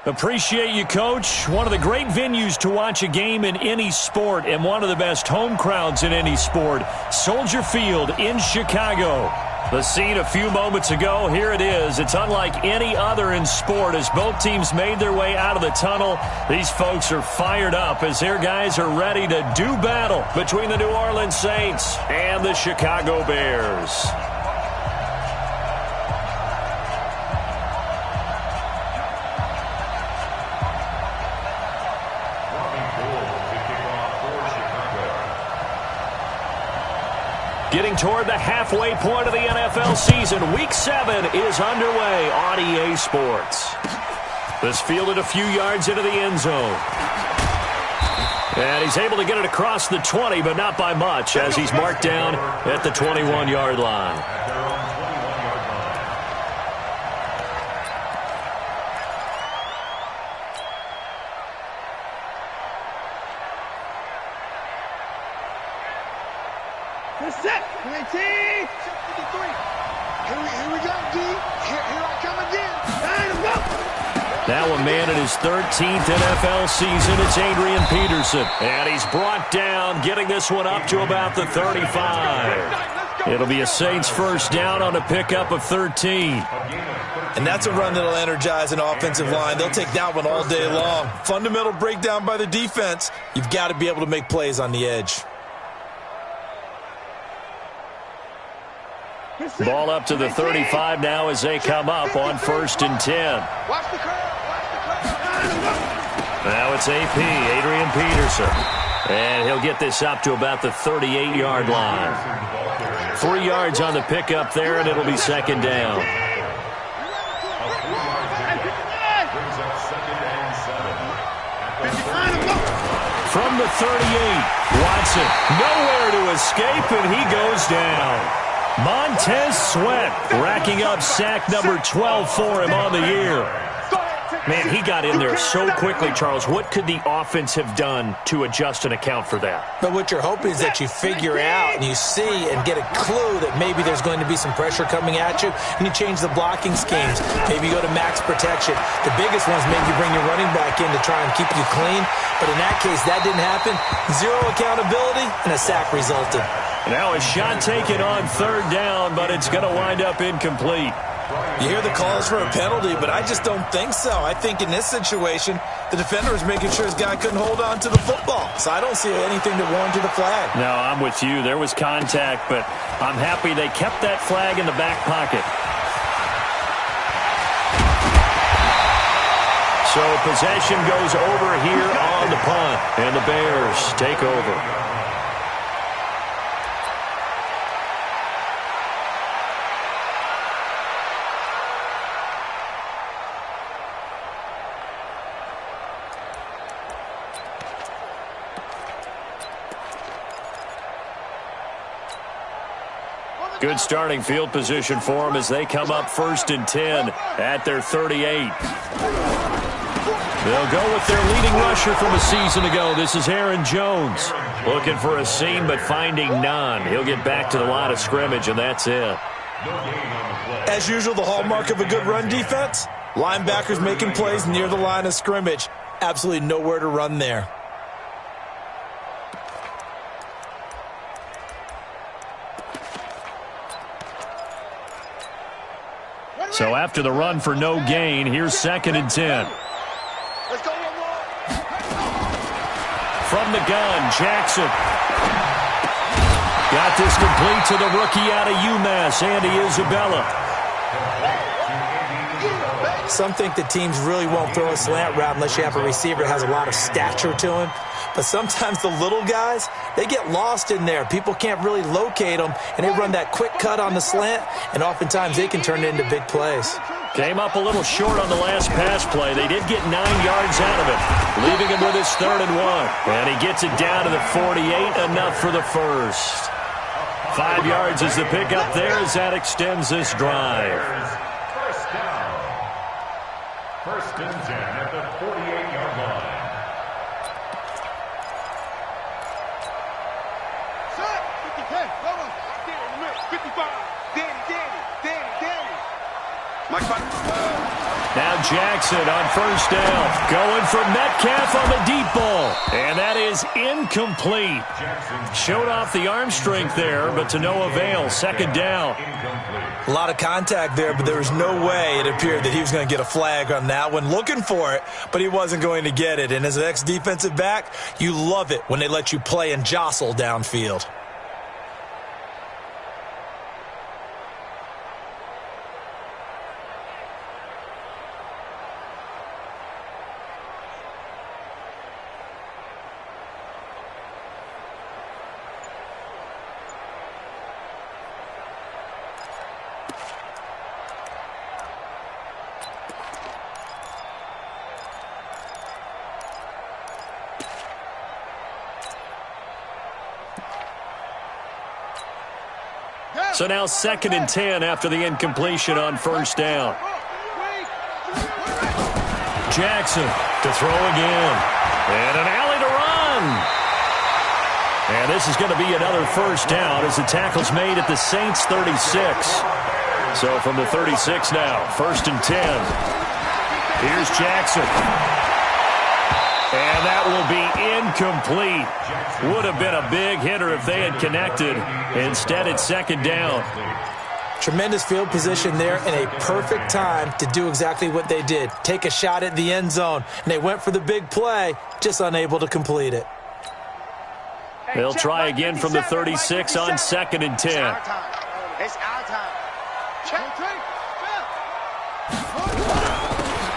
Appreciate you, Coach. One of the great venues to watch a game in any sport and one of the best home crowds in any sport. Soldier Field in Chicago. The scene a few moments ago, here it is. It's unlike any other in sport as both teams made their way out of the tunnel. These folks are fired up as their guys are ready to do battle between the New Orleans Saints and the Chicago Bears. Getting toward the halfway point of the NFL season, Week 7 is underway on EA Sports. This fielded a few yards into the end zone. And he's able to get it across the 20, but not by much, as he's marked down at the 21-yard line. Set. 19. 53. Here we go, D. Here I come again. Now a man in his 13th NFL season. It's Adrian Peterson. And he's brought down, getting this one up to about the 35. It'll be a Saints first down on a pickup of 13. And that's a run that'll energize an offensive line. They'll take that one all day long. Fundamental breakdown by the defense. You've got to be able to make plays on the edge. Ball up to the 35 now as they come up on 1st and 10. Now it's AP, Adrian Peterson. And he'll get this up to about the 38-yard line. 3 yards on the pickup there, and it'll be 2nd down. From the 38, Watson nowhere to escape, and he goes down. Montez Sweat racking up sack number 12 for him on the year. Man, he got in there so quickly, Charles. What could the offense have done to adjust and account for that? But what you're hoping is that you figure out and you see and get a clue that maybe there's going to be some pressure coming at you, and you change the blocking schemes. Maybe you go to max protection. The biggest one's maybe you bring your running back in to try and keep you clean. But in that case, that didn't happen. Zero accountability, and a sack resulted. Now a shot taken on 3rd down, but it's going to wind up incomplete. You hear the calls for a penalty, but I just don't think so. I think in this situation, the defender was making sure his guy couldn't hold on to the football. So I don't see anything that warranted a flag. No, I'm with you. There was contact, but I'm happy they kept that flag in the back pocket. So possession goes over here on the punt, and the Bears take over. Good starting field position for them as they come up 1st and 10 at their 38. They'll go with their leading rusher from a season ago. This is Aaron Jones. Looking for a seam, but finding none. He'll get back to the line of scrimmage, and that's it. As usual, the hallmark of a good run defense, linebackers making plays near the line of scrimmage. Absolutely nowhere to run there. So after the run for no gain, here's 2nd and 10. From the gun, Jackson. Got this complete to the rookie out of UMass, Andy Isabella. Some think that teams really won't throw a slant route unless you have a receiver that has a lot of stature to him. But sometimes the little guys, they get lost in there. People can't really locate them, and they run that quick cut on the slant, and oftentimes they can turn it into big plays. Came up a little short on the last pass play. They did get 9 yards out of it, leaving him with his 3rd and 1. And he gets it down to the 48, enough for the first. 5 yards is the pickup there as that extends this drive. First down. 1st and 10 at the 48-yard line. Set. 50K. Hold on. 55. Danny. Mike. Now Jackson on first down. Going for Metcalf on the deep ball. And that is incomplete. Showed off the arm strength there, but to no avail. Second down. A lot of contact there, but there was no way it appeared that he was going to get a flag on that one. Looking for it, but he wasn't going to get it. And as an ex-defensive back, you love it when they let you play and jostle downfield. So now 2nd and 10 after the incompletion on first down. Jackson to throw again. And an alley to run. And this is going to be another first down as the tackle's made at the Saints 36. So from the 36 now, 1st and 10. Here's Jackson. And that will be incomplete. Would have been a big hitter if they had connected. Instead, it's 2nd down. Tremendous field position there and a perfect time to do exactly what they did. Take a shot at the end zone. And they went for the big play, just unable to complete it. They'll try again from the 36 on 2nd and 10. It's our time. Check.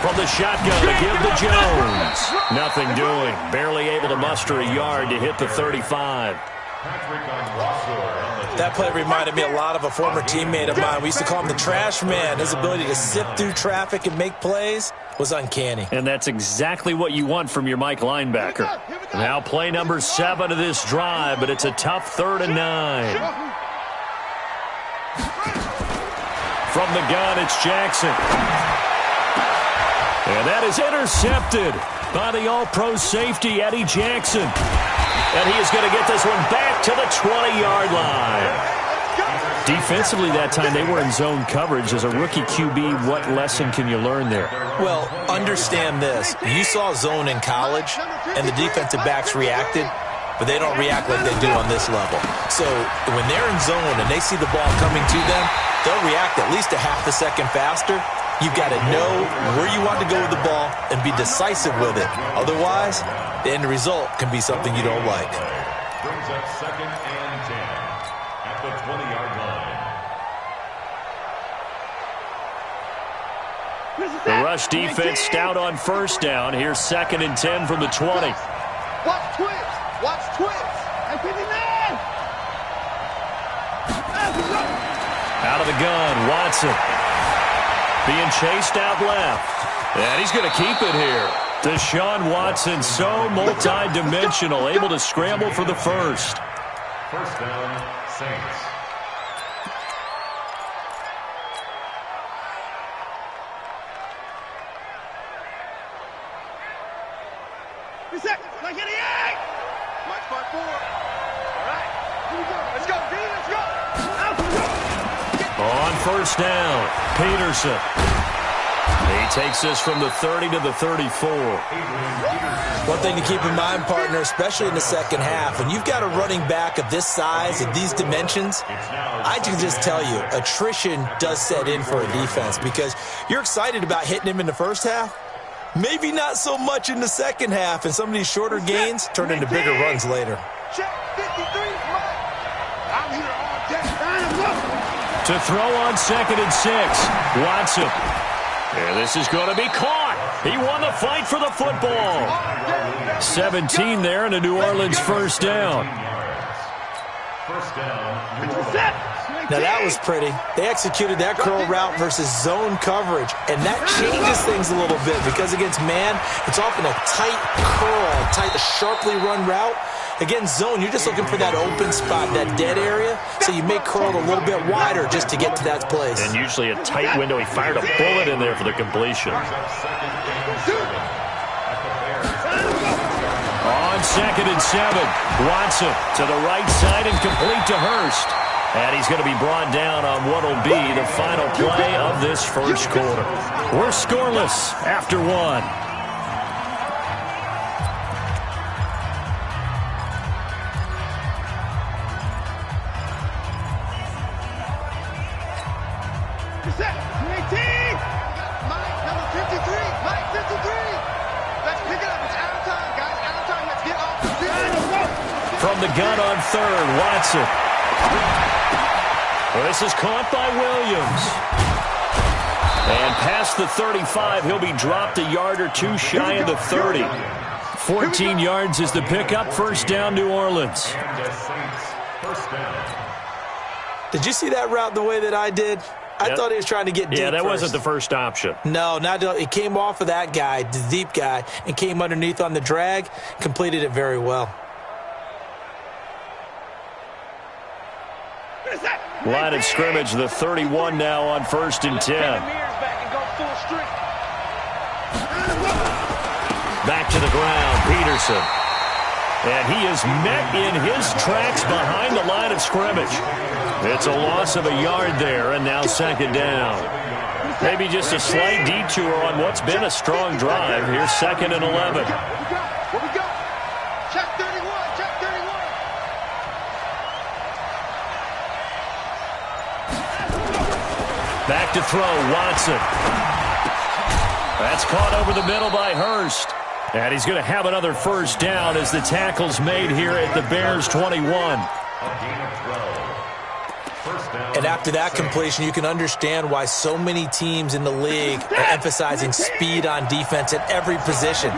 From the shotgun to give to Jones. Nothing doing. Barely able to muster a yard to hit the 35. That play reminded me a lot of a former teammate of mine. We used to call him the trash man. His ability to sift through traffic and make plays was uncanny. And that's exactly what you want from your Mike linebacker. Now play number 7 of this drive, but it's a tough 3rd and 9. From the gun, it's Jackson. And that is intercepted by the all-pro safety, Eddie Jackson. And he is going to get this one back to the 20-yard line. Defensively that time, they were in zone coverage. As a rookie QB, what lesson can you learn there? Well, understand this. You saw zone in college, and the defensive backs reacted, but they don't react like they do on this level. So when they're in zone and they see the ball coming to them, they'll react at least a half a second faster. You've got to know where you want to go with the ball and be decisive with it. Otherwise, the end result can be something you don't like. Brings up 2nd and 10 at the 20-yard line. The rush defense stout on first down. Here's 2nd and 10 from the 20. Watch twins. Watch twins. And 59. Out of the gun, Watson. Being chased out left. And he's going to keep it here. Deshaun Watson, so multi-dimensional, able to scramble for the first. First down, Saints. Like 88. Watch part 4. All right. Here we go. Let's go, D. Let's go. On first down, Peterson. He takes this from the 30 to the 34. One thing to keep in mind, partner, especially in the second half, when you've got a running back of this size, of these dimensions, I can just tell you, attrition does set in for a defense because you're excited about hitting him in the first half. Maybe not so much in the second half, and some of these shorter gains turn into bigger runs later. Check 53. I'm here all day. To throw on 2nd and 6, Watson. And this is going to be caught. He won the fight for the football. 17 there and a New Orleans first down. First down, New Orleans. Now that was pretty. They executed that curl route versus zone coverage, and that changes things a little bit because against man, it's often a tight curl, tight, sharply run route. Against zone, you're just looking for that open spot, that dead area, so you may curl it a little bit wider just to get to that place. And usually a tight window. He fired a bullet in there for the completion. On 2nd and 7, Watson to the right side and complete to Hurst. And he's going to be brought down on what will be the final play of this first quarter. We're scoreless after one. From the gun on third, Watson. Well, this is caught by Williams. And past the 35, he'll be dropped a yard or two shy of the 30. 14 yards is the pickup. First down, New Orleans. Did you see that route the way that I did? I thought he was trying to get deep. Yeah, that wasn't the first option. No, it came off of that guy, the deep guy, and came underneath on the drag, completed it very well. Line of scrimmage, the 31 now on 1st and 10. Back to the ground, Peterson. And he is met in his tracks behind the line of scrimmage. It's a loss of a yard there, and now second down. Maybe just a slight detour on what's been a strong drive. Here's 2nd and 11. Where we go? Check 31, check 31. Back to throw, Watson. That's caught over the middle by Hurst. And he's going to have another first down as the tackle's made here at the Bears' 21. And after that completion, you can understand why so many teams in the league are emphasizing speed on defense at every position.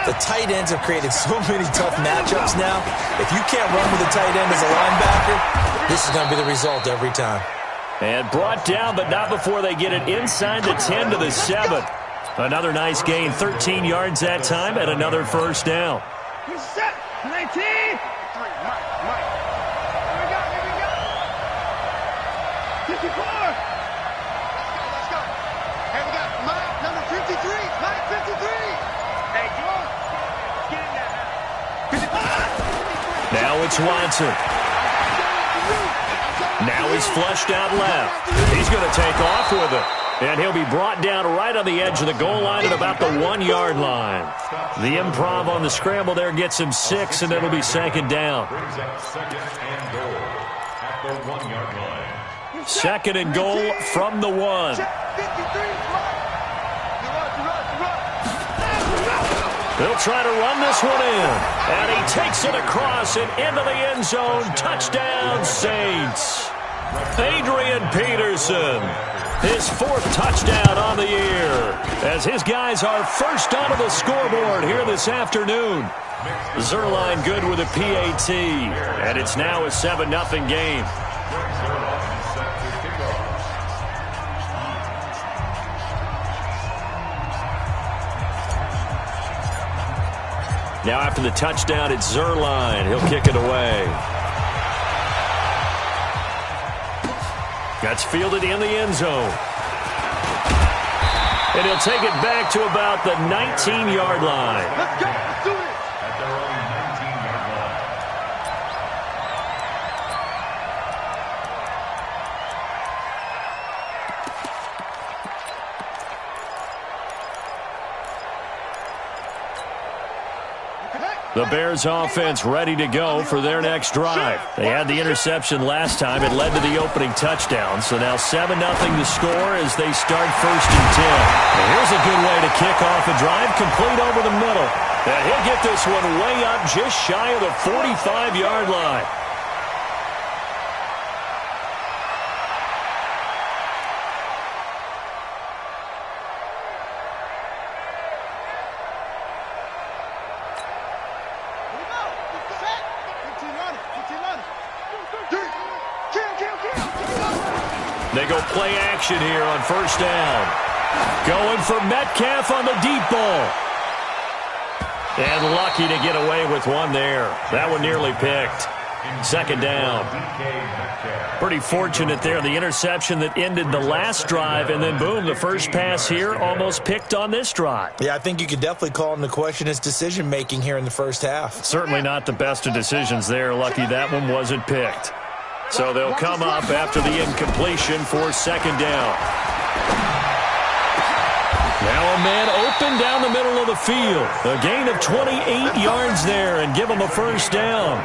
The tight ends have created so many tough matchups now. If you can't run with a tight end as a linebacker, this is going to be the result every time. And brought down, but not before they get it inside the 10 to the 7. Another nice gain, 13 yards that time, and another first down. Set, 19. Mike. Here we go. 54. Let's go. Hey, we got Mike, number 53. Mike, 53. Hey, George, get in there now. Now it's Watson. Now he's flushed out left. He's going to take off with it. And he'll be brought down right on the edge of the goal line at about the 1 yard line. The improv on the scramble there gets him 6, and it'll be second down. Second and goal from the 1. They'll try to run this one in. And he takes it across and into the end zone. Touchdown, Saints. Adrian Peterson. His 4th touchdown on the year as his guys are first onto the scoreboard here this afternoon. Zerline good with a PAT, and it's now a 7-0 game. Now after the touchdown, it's Zerline. He'll kick it away. That's fielded in the end zone. And he'll take it back to about the 19-yard line. Let's go. Let's do it. At their own 19-yard line. The Bears offense ready to go for their next drive. They had the interception last time. It led to the opening touchdown. So now 7-0 the score as they start 1st and 10. And here's a good way to kick off a drive, complete over the middle. And he'll get this one way up just shy of the 45-yard line. They go play action here on 1st down. Going for Metcalf on the deep ball. And lucky to get away with one there. That one nearly picked. 2nd down. Pretty fortunate there. The interception that ended the last drive, and then boom, the first pass here almost picked on this drive. Yeah, I think you could definitely call into question his decision-making here in the first half. Certainly not the best of decisions there. Lucky that one wasn't picked. So they'll come up after the incompletion for second down. Now a man open down the middle of the field. A gain of 28 yards there and give him a first down.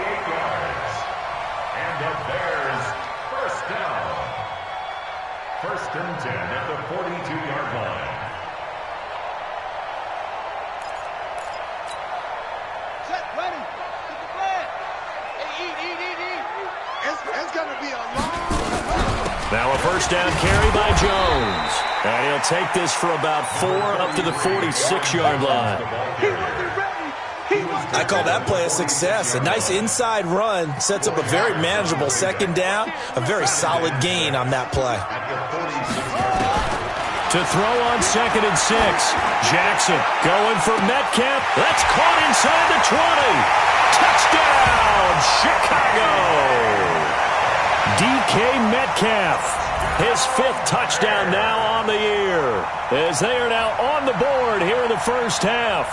And the Bears first down. First and 10 at the 42-yard line. Set, ready. Get the flag. Hey, eat. It's going to be a long run. Now a first down carry by Jones. And he'll take this for about 4 up to the 46-yard line. He wasn't ready. I call that play a success. A nice inside run sets up a very manageable second down. A very solid gain on that play. To throw on second and 6. Jackson going for Metcalf. That's caught inside the 20. Touchdown, Chicago. DK Metcalf. His 5th touchdown now on the year, as they are now on the board here in the first half.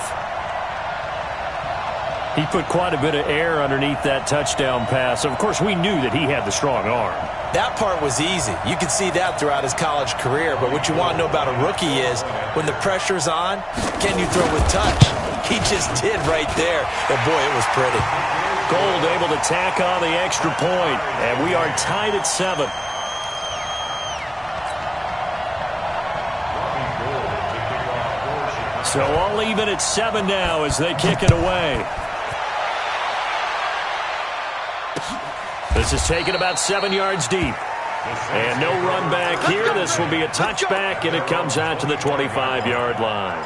He put quite a bit of air underneath that touchdown pass. Of course, we knew that he had the strong arm. That part was easy. You could see that throughout his college career. But what you want to know about a rookie is when the pressure's on, can you throw with touch? He just did right there. And boy, it was pretty. Gold able to tack on the extra point, and we are tied at 7. So all even at 7 now as they kick it away. This is taken about 7 yards deep. And no run back here. This will be a touchback, and it comes out to the 25-yard line.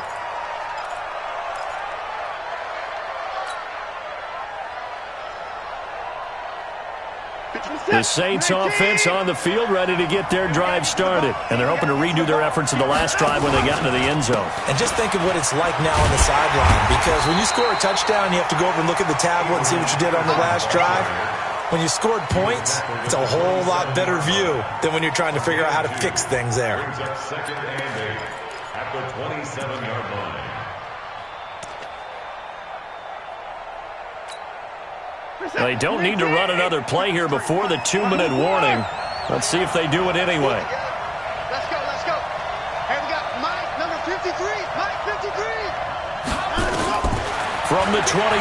The Saints offense on the field, ready to get their drive started. And they're hoping to redo their efforts in the last drive when they got into the end zone. And just think of what it's like now on the sideline. Because when you score a touchdown, you have to go over and look at the tablet and see what you did on the last drive. When you scored points, it's a whole lot better view than when you're trying to figure out how to fix things there. Brings up second and 8 at the 27-yard line. They don't need to run another play here before the 2-minute warning. Let's see if they do it anyway. Let's go. And we got Mike, number 53. Mike, 53. From the 27,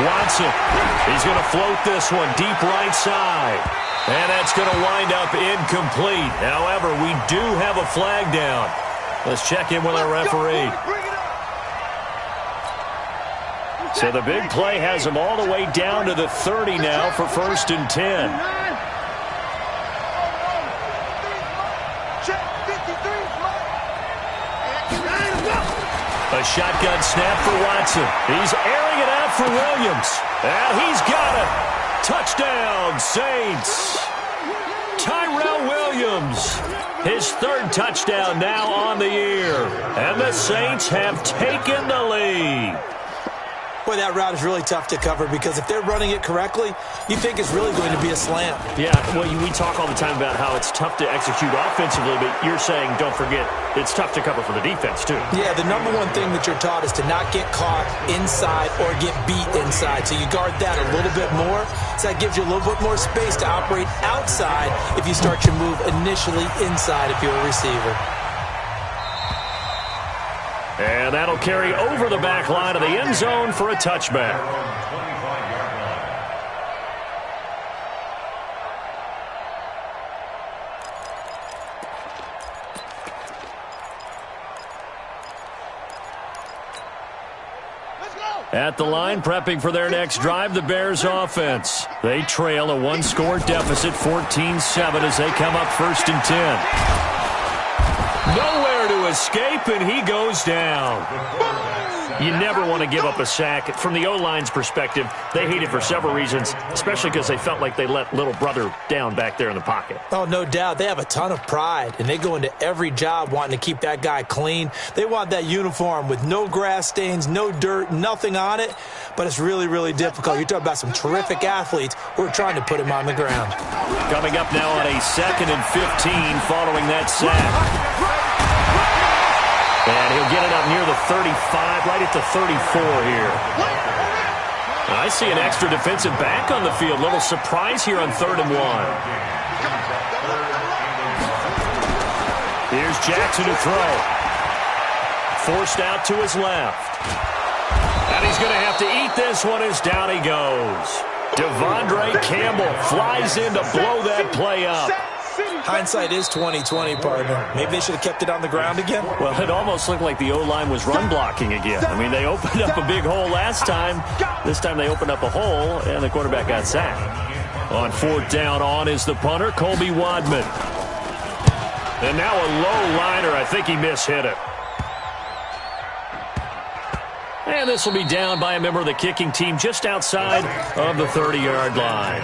Watson. He's going to float this one deep right side. And that's going to wind up incomplete. However, we do have a flag down. Let's check in with our referee. So the big play has him all the way down to the 30 now for first and 10. A shotgun snap for Watson. He's airing it out for Williams. And he's got it. Touchdown, Saints. Tyrell Williams. His 3rd touchdown now on the year. And the Saints have taken the lead. Boy, that route is really tough to cover because if they're running it correctly, you think it's really going to be a slant. Yeah, well, we talk all the time about how it's tough to execute offensively, but you're saying, don't forget, it's tough to cover for the defense, too. Yeah, the number one thing that you're taught is to not get caught inside or get beat inside. So you guard that a little bit more. So that gives you a little bit more space to operate outside if you start your move initially inside if you're a receiver. And that'll carry over the back line of the end zone for a touchback. At the line, prepping for their next drive, the Bears offense. They trail a 1-score deficit, 14-7, as they come up first and 10. Nowhere to escape, and he goes down. You never want to give up a sack. From the O-line's perspective, they hate it for several reasons, especially because they felt like they let little brother down back there in the pocket. Oh, no doubt. They have a ton of pride, and they go into every job wanting to keep that guy clean. They want that uniform with no grass stains, no dirt, nothing on it, but it's really, really difficult. You're talking about some terrific athletes who are trying to put him on the ground. Coming up now on a 2nd and 15 following that sack. And he'll get it up near the 35, right at the 34 here. I see an extra defensive back on the field. Little surprise here on 3rd and 1. Here's Jackson to throw. Forced out to his left. And he's going to have to eat this one as down he goes. Devondre Campbell flies in to blow that play up. Hindsight is 20/20, partner. Maybe they should have kept it on the ground again. Well, it almost looked like the O-line was run blocking again. I mean, they opened up a big hole last time. This time they opened up a hole, and the quarterback got sacked. On 4th down, on is the punter, Colby Wadman. And now a low liner. I think he mishit it. And this will be down by a member of the kicking team just outside of the 30-yard line.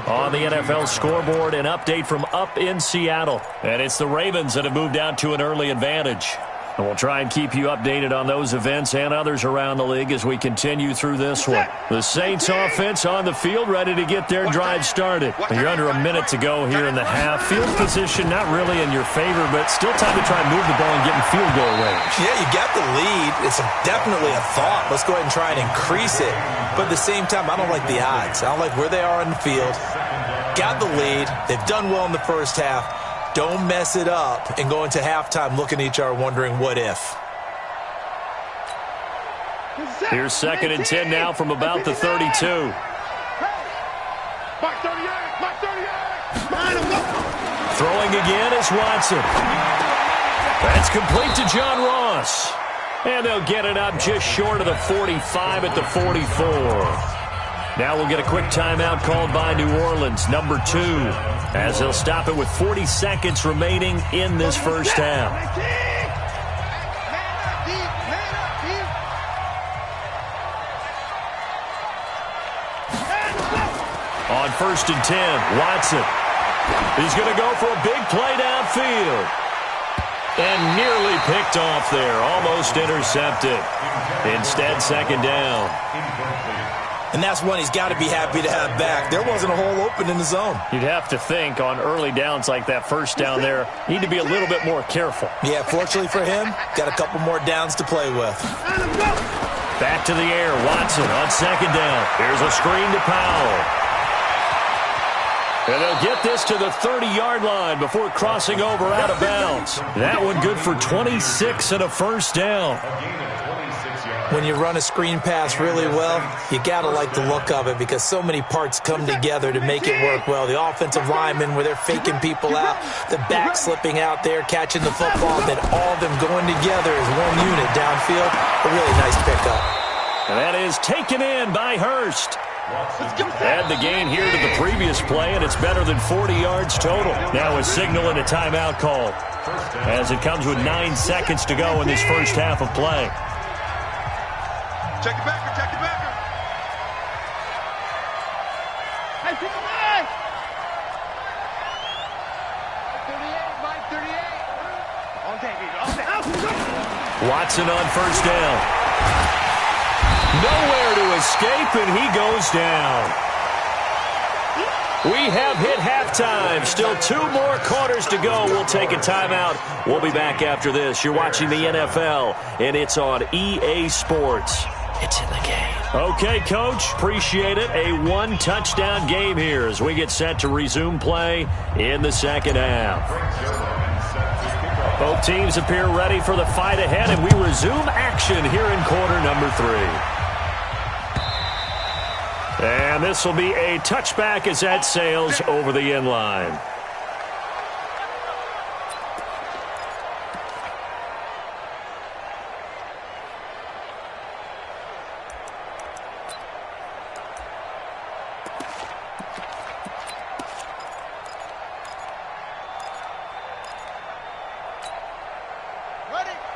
On the NFL scoreboard, an update from up in Seattle. And it's the Ravens that have moved out to an early advantage. And we'll try and keep you updated on those events and others around the league as we continue through this one. The Saints offense on the field, ready to get their drive started. You're under a minute to go here in the half. Field position not really in your favor, but still time to try and move the ball and get in field goal range. Yeah, you got the lead. It's definitely a thought. Let's go ahead and try and increase it. But at the same time, I don't like the odds. I don't like where they are on the field. Got the lead. They've done well in the first half. Don't mess it up and go into halftime looking at each other wondering what if. Here's 2nd and 10 now from about the 32. Throwing again is Watson. That's complete to John Ross. And they'll get it up just short of the 45 at the 44. Now we'll get a quick timeout called by New Orleans, number 2, as they'll stop it with 40 seconds remaining in this first half. On 1st and 10, Watson. He's going to go for a big play downfield. And nearly picked off there, almost intercepted. Instead, 2nd down. And that's one he's got to be happy to have back. There wasn't a hole open in the zone. You'd have to think on early downs like that first down there, need to be a little bit more careful. Yeah, fortunately for him, got a couple more downs to play with. Back to the air, Watson on 2nd down. Here's a screen to Powell. And they'll get this to the 30-yard line before crossing over out of bounds. That one good for 26 and a first down. When you run a screen pass really well, you got to like the look of it because so many parts come together to make it work well. The offensive linemen where they're faking people out, the back slipping out there, catching the football, then all of them going together as one unit downfield. A really nice pickup. And that is taken in by Hurst. Add the gain here to the previous play, and it's better than 40 yards total. Now a signal and a timeout call as it comes with 9 seconds to go in this first half of play. Check it backer, check it backer. Hey, pick him up. 38, Mike, 38. On take. Watson on 1st down. Nowhere to escape, and he goes down. We have hit halftime. Still 2 more quarters to go. We'll take a timeout. We'll be back after this. You're watching the NFL, and it's on EA Sports. It's in the game. Okay, Coach. Appreciate it. A 1-touchdown game here as we get set to resume play in the second half. Both teams appear ready for the fight ahead, and we resume action here in quarter number 3. And this will be a touchback as that sails over the end line.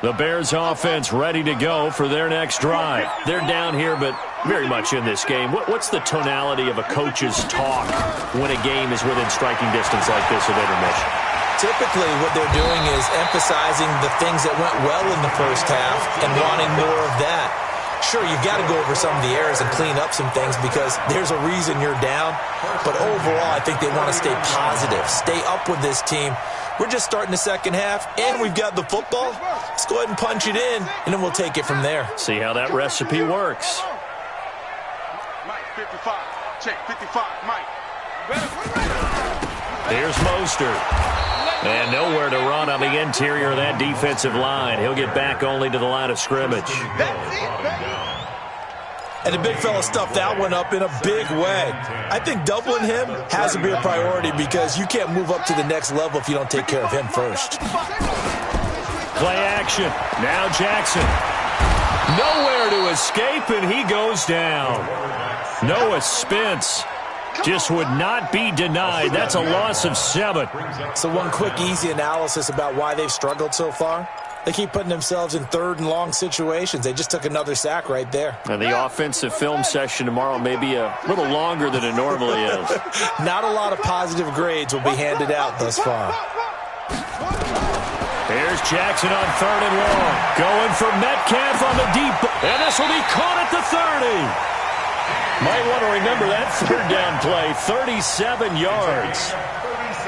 The Bears offense ready to go for their next drive. They're down here, but very much in this game. What's the tonality of a coach's talk when a game is within striking distance like this of intermission? Typically, what they're doing is emphasizing the things that went well in the first half and wanting more of that. Sure, you've got to go over some of the errors and clean up some things because there's a reason you're down. But overall, I think they want to stay positive, stay up with this team. We're just starting the second half, and we've got the football. Let's go ahead and punch it in, and then we'll take it from there. See how that recipe works. 55. Check 55. Mike. Here's Mostert. And nowhere to run on the interior of that defensive line. He'll get back only to the line of scrimmage. And the big fella stuffed that one up in a big way. I think doubling him has to be a priority because you can't move up to the next level if you don't take care of him first. Play action. Now Jackson. Nowhere to escape, and he goes down. Noah Spence just would not be denied. That's a loss of 7. So one quick, easy analysis about why they've struggled so far. They keep putting themselves in third and long situations. They just took another sack right there. And the offensive film session tomorrow may be a little longer than it normally is. Not a lot of positive grades will be handed out thus far. Here's Jackson on 3rd and long. Going for Metcalf on the deep. And this will be caught at the 30. Might want to remember that 3rd down play. 37 yards.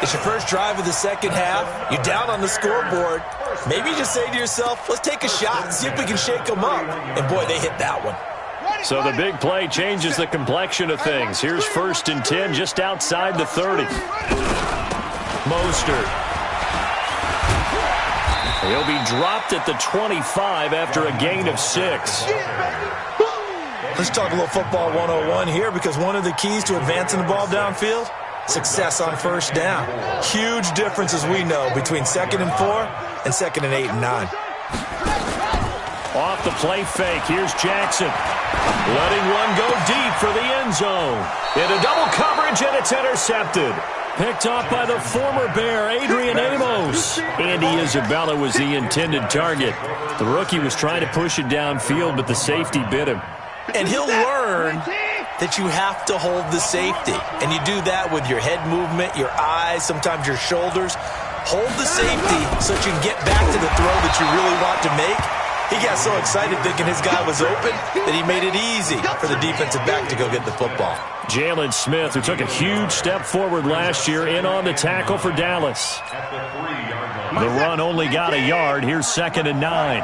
It's your first drive of the second half. You're down on the scoreboard. Maybe you just say to yourself, let's take a shot, see if we can shake them up. And, boy, they hit that one. So the big play changes the complexion of things. Here's 1st and 10 just outside the 30. Mostert. He'll be dropped at the 25 after a gain of 6. Let's talk a little football 101 here because one of the keys to advancing the ball downfield, success on 1st down. Huge difference, as we know, between 2nd and 4 and 2nd and 8 and 9. Off the play fake, here's Jackson. Letting one go deep for the end zone. Into double coverage, and it's intercepted. Picked off by the former Bear, Adrian Amos. Andy Isabella was the intended target. The rookie was trying to push it downfield, but the safety bit him. And he'll learn that you have to hold the safety. And you do that with your head movement, your eyes, sometimes your shoulders. Hold the safety so that you can get back to the throw that you really want to make. He got so excited thinking his guy was open that he made it easy for the defensive back to go get the football. Jalen Smith, who took a huge step forward last year, in on the tackle for Dallas. The run only got a yard. Here's 2nd and 9.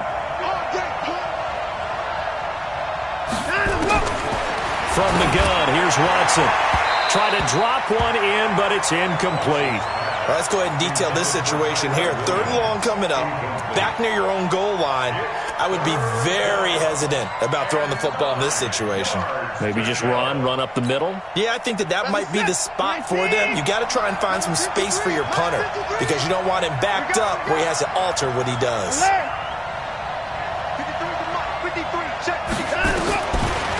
From the gun, here's Watson. Try to drop one in, but it's incomplete. Well, let's go ahead and detail this situation here. 3rd and long coming up, back near your own goal line. I would be very hesitant about throwing the football in this situation. Maybe just run up the middle? Yeah, I think that might be the spot for them. You got to try and find some space for your punter because you don't want him backed up where he has to alter what he does.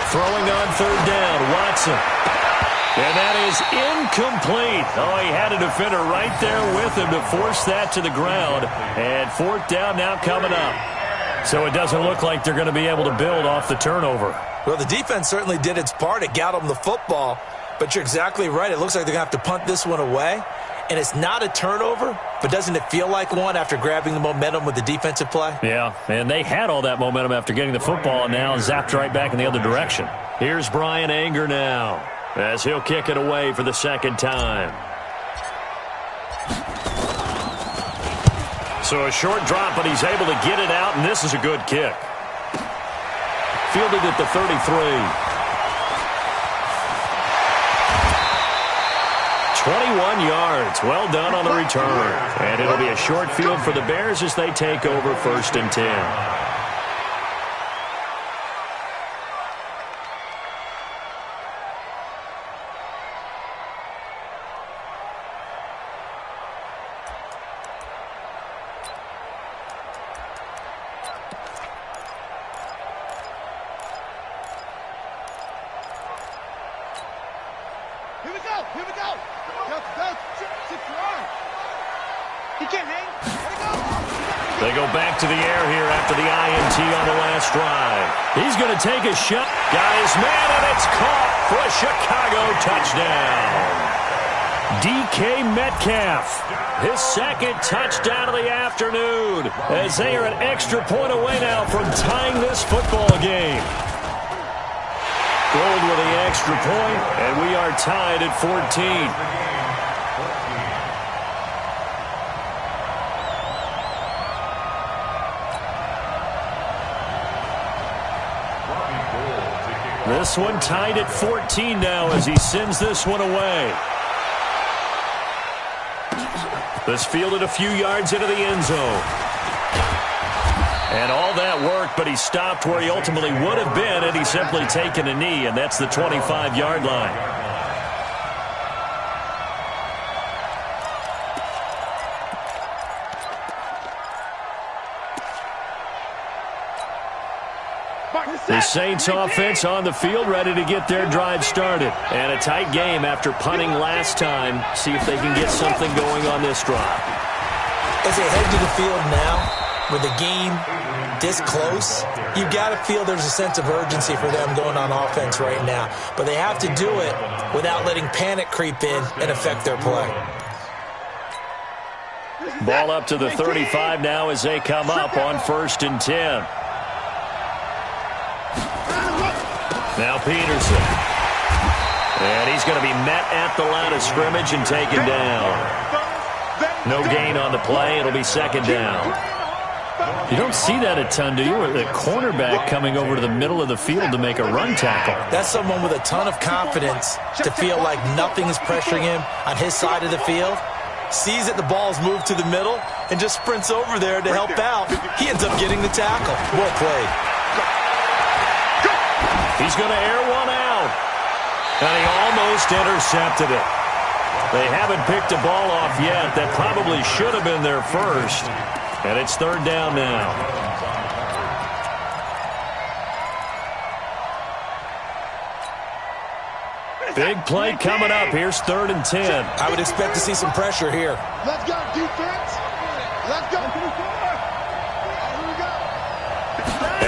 Throwing on 3rd down, Watson. And that is incomplete. Oh, he had a defender right there with him to force that to the ground. And 4th down now coming up. So it doesn't look like they're going to be able to build off the turnover. Well, the defense certainly did its part. It got them the football. But you're exactly right. It looks like they're going to have to punt this one away. And it's not a turnover, but doesn't it feel like one after grabbing the momentum with the defensive play? Yeah, and they had all that momentum after getting the football and now zapped right back in the other direction. Here's Brian Anger now as he'll kick it away for the 2nd time. So a short drop, but he's able to get it out, and this is a good kick. Fielded at the 33. 21 yards. Well done on the return. And it'll be a short field for the Bears as they take over 1st and 10. Here we go. Here we go. Go. Sit your He can't hang. Let it go. They go back to the air here after the INT on the last drive. He's going to take a shot. Guys, man, and it's caught for a Chicago touchdown. DK Metcalf, his 2nd touchdown of the afternoon, as they are an extra point away now from tying this football game. Gold with the extra point, and we are tied at 14. This one tied at 14 now as he sends this one away. This fielded a few yards into the end zone. And all that worked, but he stopped where he ultimately would have been had he simply taken a knee, and that's the 25-yard line. The Saints offense on the field, ready to get their drive started. And a tight game after punting last time. See if they can get something going on this drive. As they head to the field now, with the game this close, you've got to feel there's a sense of urgency for them going on offense right now. But they have to do it without letting panic creep in and affect their play. Ball up to the 35 now as they come up on 1st and 10. Now Peterson. And he's going to be met at the line of scrimmage and taken down. No gain on the play. It'll be 2nd down. You don't see that a ton, do you? Or the cornerback coming over to the middle of the field to make a run tackle. That's someone with a ton of confidence to feel like nothing is pressuring him on his side of the field. Sees that the ball's moved to the middle and just sprints over there to help out. He ends up getting the tackle. Well played. He's going to air one out. And he almost intercepted it. They haven't picked a ball off yet. That probably should have been their first. And it's 3rd down now. Big play coming up. Here's 3rd and 10. I would expect to see some pressure here. Let's go, defense. Let's go. Here we go.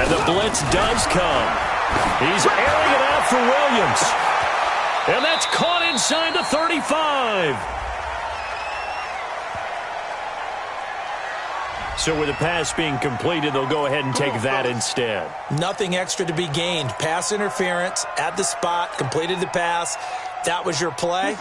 And the blitz does come. He's airing it out for Williams. And that's caught inside the 35. So with the pass being completed, they'll go ahead and take that instead. Nothing extra to be gained. Pass interference at the spot, completed the pass. That was your play,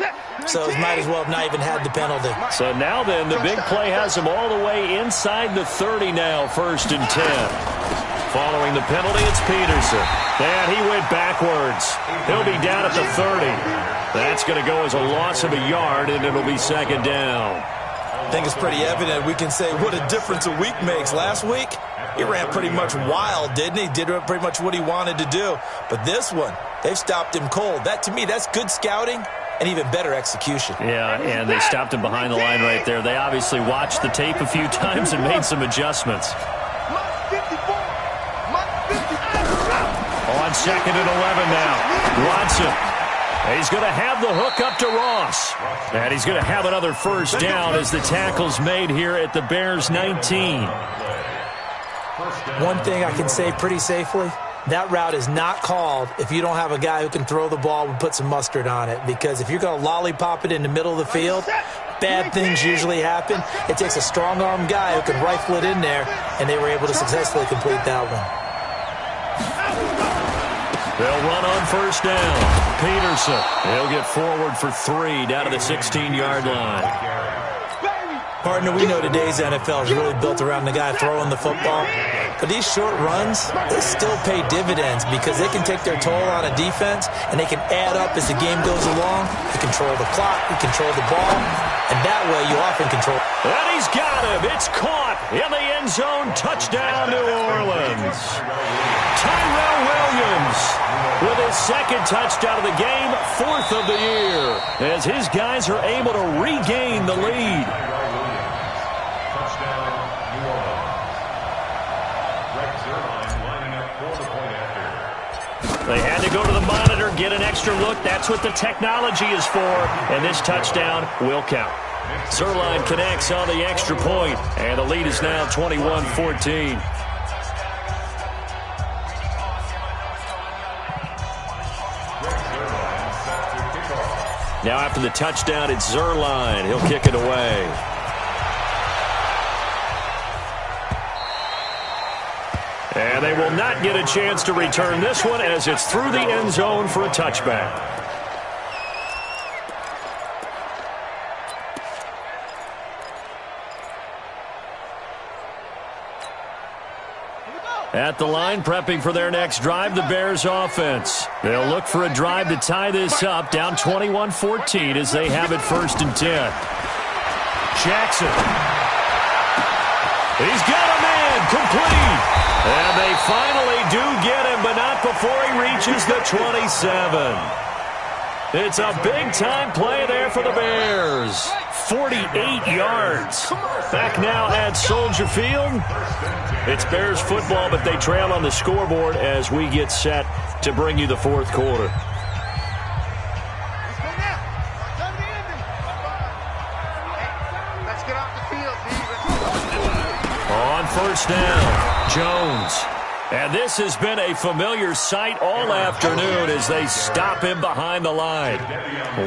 so it might as well have not even had the penalty. So now then, the big play has him all the way inside the 30 now, 1st and 10. Following the penalty, it's Peterson. And he went backwards. He'll be down at the 30. That's going to go as a loss of a yard, and it'll be 2nd down. I think it's pretty evident. We can say what a difference a week makes. Last week, he ran pretty much wild, didn't he? Did pretty much what he wanted to do. But this one, they've stopped him cold. That, to me, that's good scouting and even better execution. Yeah, and they stopped him behind the line right there. They obviously watched the tape a few times and made some adjustments. On 2nd and 11 now. Watson. He's going to have the hook up to Ross. And he's going to have another 1st down as the tackle's made here at the Bears' 19. One thing I can say pretty safely, that route is not called if you don't have a guy who can throw the ball and put some mustard on it. Because if you're going to lollipop it in the middle of the field, bad things usually happen. It takes a strong-arm guy who can rifle it in there, and they were able to successfully complete that one. They'll run on 1st down. Peterson. He'll get forward for 3 down to the 16-yard line. Partner, we know today's NFL is really built around the guy throwing the football. But these short runs, they still pay dividends because they can take their toll on a defense and they can add up as the game goes along. You control the clock, you control the ball, and that way you often control. And he's got him. It's caught in the end zone. Touchdown, New Orleans. Tyrell Williams with his 2nd touchdown of the game, 4th of the year, as his guys are able to regain the lead. They had to go to the monitor, get an extra look. That's what the technology is for, and this touchdown will count. Zerline connects on the extra point, and the lead is now 21-14. Now after the touchdown, it's Zerline. He'll kick it away. And they will not get a chance to return this one as it's through the end zone for a touchback. At the line, prepping for their next drive, the Bears offense. They'll look for a drive to tie this up, down 21-14 as they have it 1st and 10. Jackson. He's got a man, complete. And they finally do get him, but not before he reaches the 27. It's a big-time play there for the Bears. 48 yards. Back now at Soldier Field. It's Bears football, but they trail on the scoreboard as we get set to bring you the 4th quarter. Let's get off the field, On 1st down, Jones. And this has been a familiar sight all afternoon as they stop him behind the line.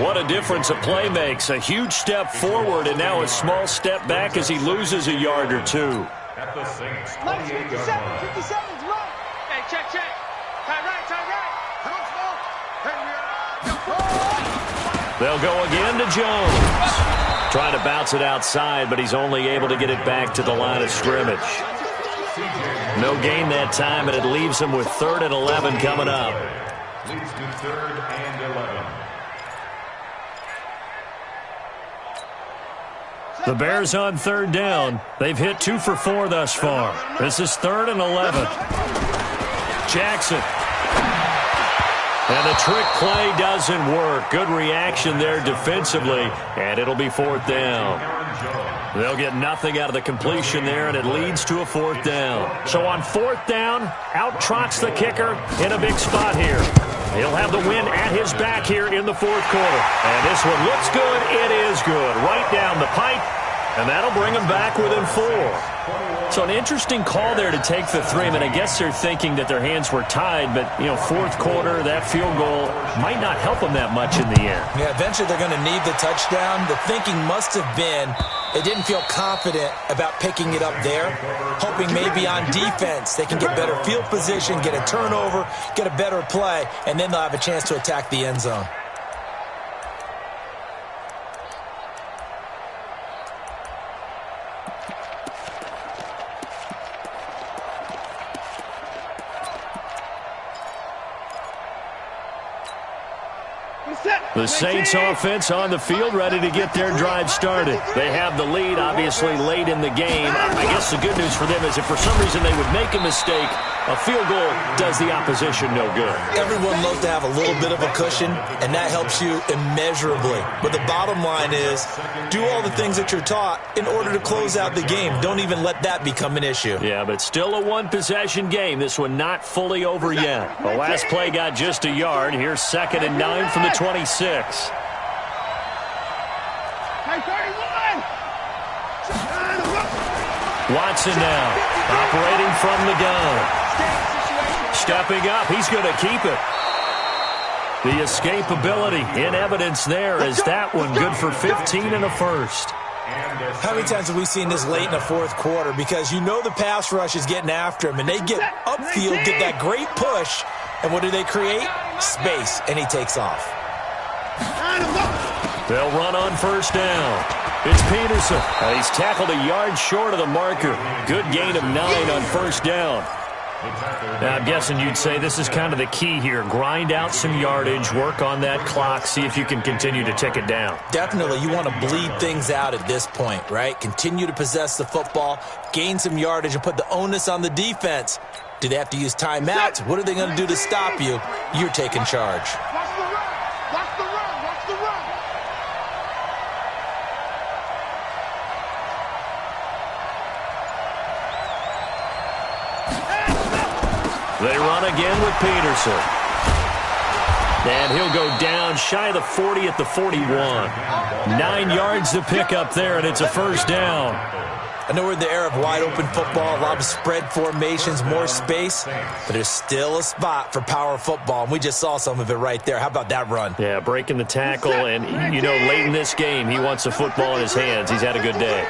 What a difference a play makes. A huge step forward and now a small step back as he loses a yard or two. At the Saints, 57, 57's right. Hey, check. Tie right. Come on, Smoke. They'll go again to Jones. Trying to bounce it outside, but he's only able to get it back to the line of scrimmage. No gain that time, and it leaves him with 3rd and 11 coming up. leads to 3rd and 11. The Bears on 3rd down. They've hit 2 for 4 thus far. This is 3rd and 11. Jackson. And the trick play doesn't work. Good reaction there defensively, and it'll be 4th down. They'll get nothing out of the completion there, and it leads to a 4th down. So on 4th down, out trots the kicker in a big spot here. He'll have the win at his back here in the 4th quarter. And this one looks good. It is good. Right down the pipe, and that'll bring him back within 4. So an interesting call there to take the 3. I mean, I guess they're thinking that their hands were tied, but, 4th quarter, that field goal might not help them that much in the end. Yeah, eventually they're going to need the touchdown. The thinking must have been they didn't feel confident about picking it up there, hoping maybe on defense they can get better field position, get a turnover, get a better play, and then they'll have a chance to attack the end zone. The Saints offense on the field, ready to get their drive started. They have the lead, obviously, late in the game. I guess the good news for them is if for some reason they would make a mistake, a field goal does the opposition no good. Everyone loves to have a little bit of a cushion, and that helps you immeasurably. But the bottom line is, do all the things that you're taught in order to close out the game. Don't even let that become an issue. Yeah, but still a one-possession game. This one not fully over yet. The last play got just a yard. Here's 2nd and 9 from the 26. Watson now, operating from the gun. Stepping up, he's going to keep it. The escapability in evidence there as that one good for 15 and a first. How many times have we seen this late in the 4th quarter? Because the pass rush is getting after him, and they get upfield, get that great push, and what do they create? Space, and he takes off. They'll run on 1st down. It's Peterson. He's tackled a yard short of the marker. Good gain of 9 on 1st down. Now, I'm guessing you'd say this is kind of the key here. Grind out some yardage, work on that clock, see if you can continue to tick it down. Definitely. You want to bleed things out at this point, right? Continue to possess the football, gain some yardage, and put the onus on the defense. Do they have to use timeouts? What are they going to do to stop you? You're taking charge. They run again with Peterson. And he'll go down shy of the 40 at the 41. 9 yards to pick up there, and it's a 1st down. I know we're in the era of wide-open football, a lot of spread formations, more space, but there's still a spot for power football, and we just saw some of it right there. How about that run? Yeah, breaking the tackle, and, late in this game, he wants the football in his hands. He's had a good day.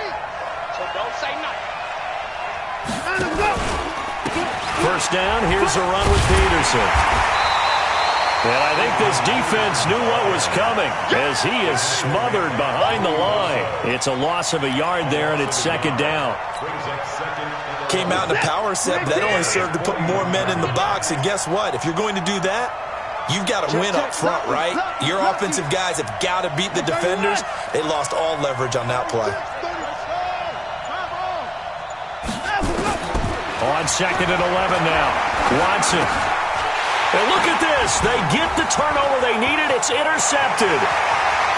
First down, here's a run with Peterson. And I think this defense knew what was coming as he is smothered behind the line. It's a loss of a yard there, and it's second down. Came out in a power set, but that only served to put more men in the box. And guess what? If you're going to do that, you've got to win up front, right? Your offensive guys have got to beat the defenders. They lost all leverage on that play. On second and 11 now. Watson. And look at this. They get the turnover they needed. It's intercepted.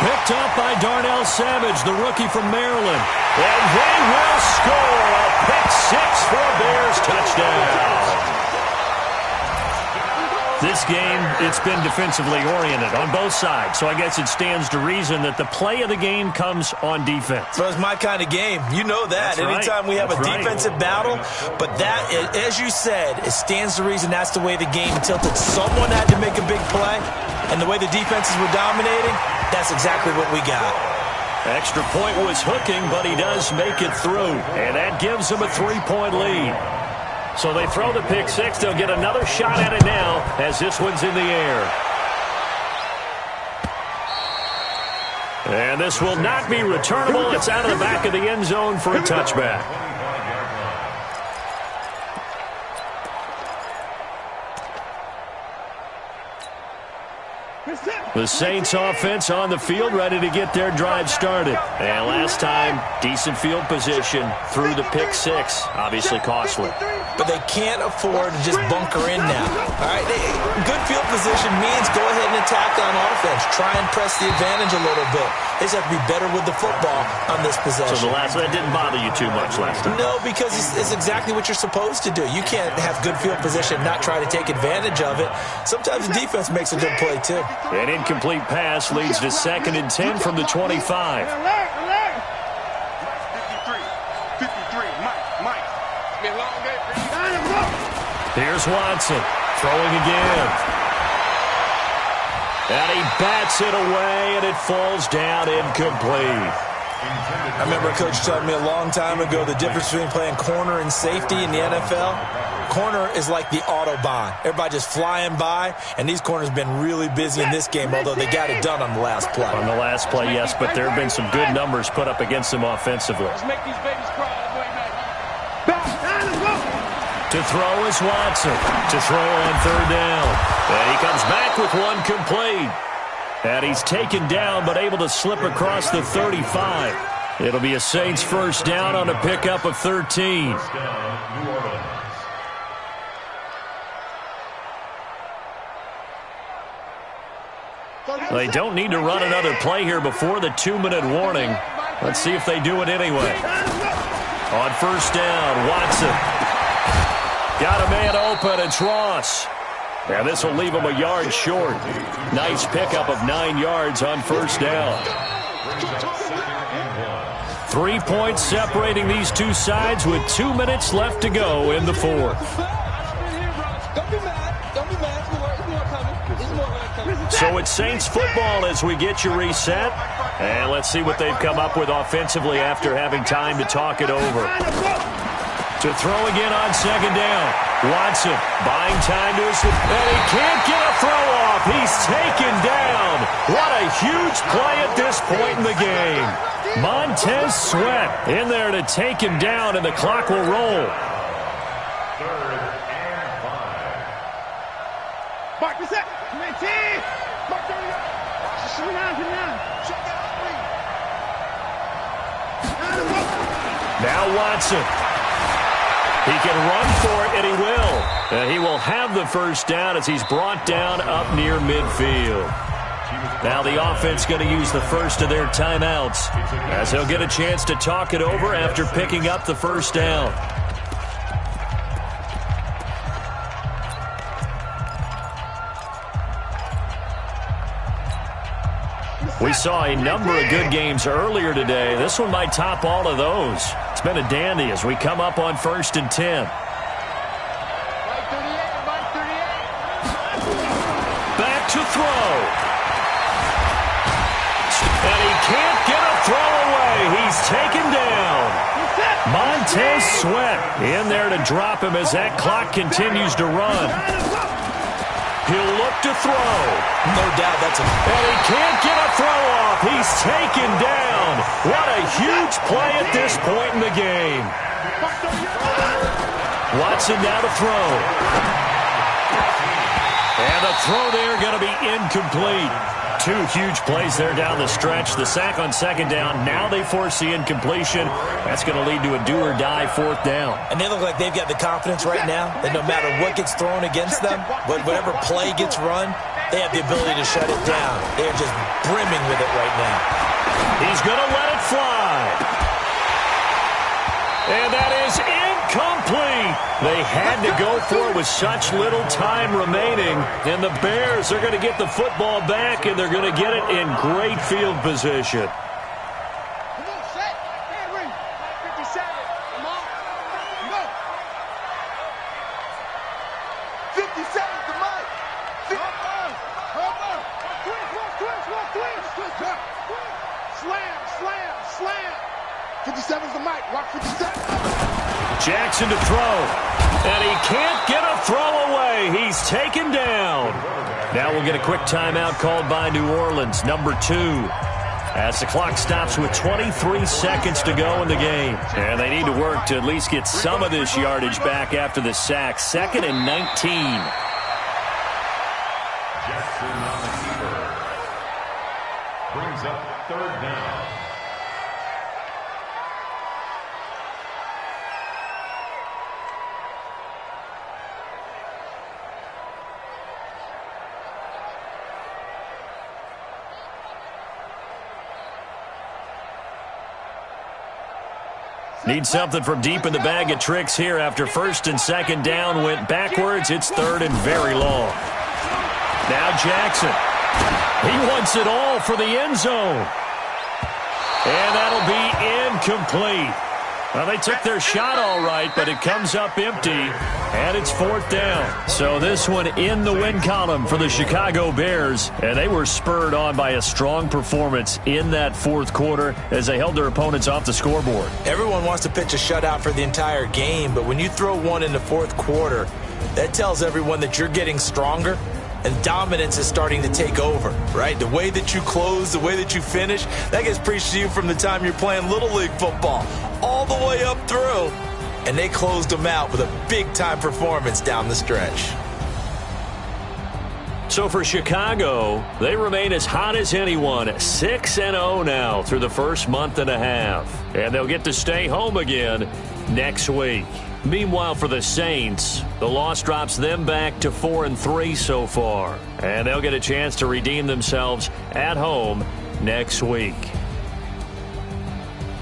Picked up by Darnell Savage, the rookie from Maryland. And they will score a pick six for a Bears touchdown. This game, it's been defensively oriented on both sides, so I guess it stands to reason that the play of the game comes on defense. So it's my kind of game. You know that. That's right. Anytime we have That's a defensive battle, but that, as you said, it stands to reason that's the way the game tilted. Someone had to make a big play, and the way the defenses were dominating, that's exactly what we got. Extra point was hooking, but he does make it through, and that gives him a 3-point lead. So they throw the pick six. They'll get another shot at it now as this one's in the air. And this will not be returnable. It's out of the back of the end zone for a touchback. The Saints offense on the field, ready to get their drive started. And last time, decent field position through the pick six. Obviously costly. But they can't afford to just bunker in now. All right, good field position means go ahead and attack on offense. Try and press the advantage a little bit. They just have to be better with the football on this possession. So that didn't bother you too much last time? No, because it's exactly what you're supposed to do. You can't have good field position and not try to take advantage of it. Sometimes the defense makes a good play, too. An incomplete pass leads to 2nd and 10 from the 25. 53, Mike. It's been a long day for you. Here's Watson throwing again. And he bats it away, and it falls down incomplete. I remember a coach telling me a long time ago the difference between playing corner and safety in the NFL. Corner is like the Autobahn. Everybody just flying by, and these corners have been really busy in this game, although they got it done on the last play. On the last play, yes, but there have been some good numbers put up against them offensively. Let's make these babies cry all the way back. To throw is Watson. To throw on third down. And he comes back with one complete. And he's taken down, but able to slip across the 35. It'll be a Saints first down on a pickup of 13. They don't need to run another play here before the 2-minute warning. Let's see if they do it anyway. On first down, Watson. Got a man open, it's Ross. And this will leave him a yard short. Nice pickup of 9 yards on first down. 3 points separating these two sides with 2 minutes left to go in the fourth. So it's Saints football as we get you reset. And let's see what they've come up with offensively after having time to talk it over. To throw again on second down. Watson buying time to his... And he can't get a throw off. He's taken down. What a huge play at this point in the game. Montez Sweat in there to take him down, and the clock will roll. 3rd and 5. Mark, reset. Mark, turn it up. Turn it down. Check that out. Now Watson. He can run for it, and he will. He will have the first down as he's brought down up near midfield. Now the offense going to use the first of their timeouts as he'll get a chance to talk it over after picking up the first down. We saw a number of good games earlier today. This one might top all of those. It's been a dandy as we come up on 1st and 10. Back to throw. And he can't get a throw away. He's taken down. Montez Sweat in there to drop him as that clock continues to run. He'll look to throw. No doubt that's a... And he can't get a throw off. He's taken down. What a huge play at this point in the game. Watson now to throw. And the throw there going to be incomplete. Two huge plays there down the stretch. The sack on second down. Now they force the incompletion. That's going to lead to a do-or-die fourth down. And they look like they've got the confidence right now that no matter what gets thrown against them, whatever play gets run, they have the ability to shut it down. They're just brimming with it right now. He's going to let it fly. And that is incomplete. They had to go for it with such little time remaining. And the Bears are going to get the football back, and they're going to get it in great field position. Come on, set. Hand ring. 57. Come on. Go. 57 to Mike. Slam, slam, slam. 57's the Mike. Rock 57. Jackson to throw. And he can't get a throw away. He's taken down. Now we'll get a quick timeout called by New Orleans, number 2. As the clock stops with 23 seconds to go in the game. And they need to work to at least get some of this yardage back after the sack. 2nd and 19. Jackson on the keeper. Brings up 3rd down. Need something from deep in the bag of tricks here after 1st and 2nd down went backwards. It's 3rd and very long. Now Jackson. He wants it all for the end zone. And that'll be incomplete. Well, they took their shot all right, but it comes up empty, and it's 4th down. So this one in the win column for the Chicago Bears, and they were spurred on by a strong performance in that 4th quarter as they held their opponents off the scoreboard. Everyone wants to pitch a shutout for the entire game, but when you throw one in the 4th quarter, that tells everyone that you're getting stronger and dominance is starting to take over, right? The way that you close, the way that you finish, that gets preached to you from the time you're playing Little League football all the way up through. And they closed them out with a big-time performance down the stretch. So for Chicago, they remain as hot as anyone, 6-0 now through the first month and a half. And they'll get to stay home again next week. Meanwhile, for the Saints, the loss drops them back to 4-3 so far. And they'll get a chance to redeem themselves at home next week.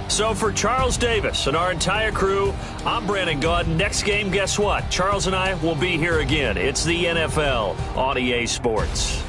So for Charles Davis and our entire crew, I'm Brandon Gaudin. Next game, guess what? Charles and I will be here again. It's the NFL on EA Sports.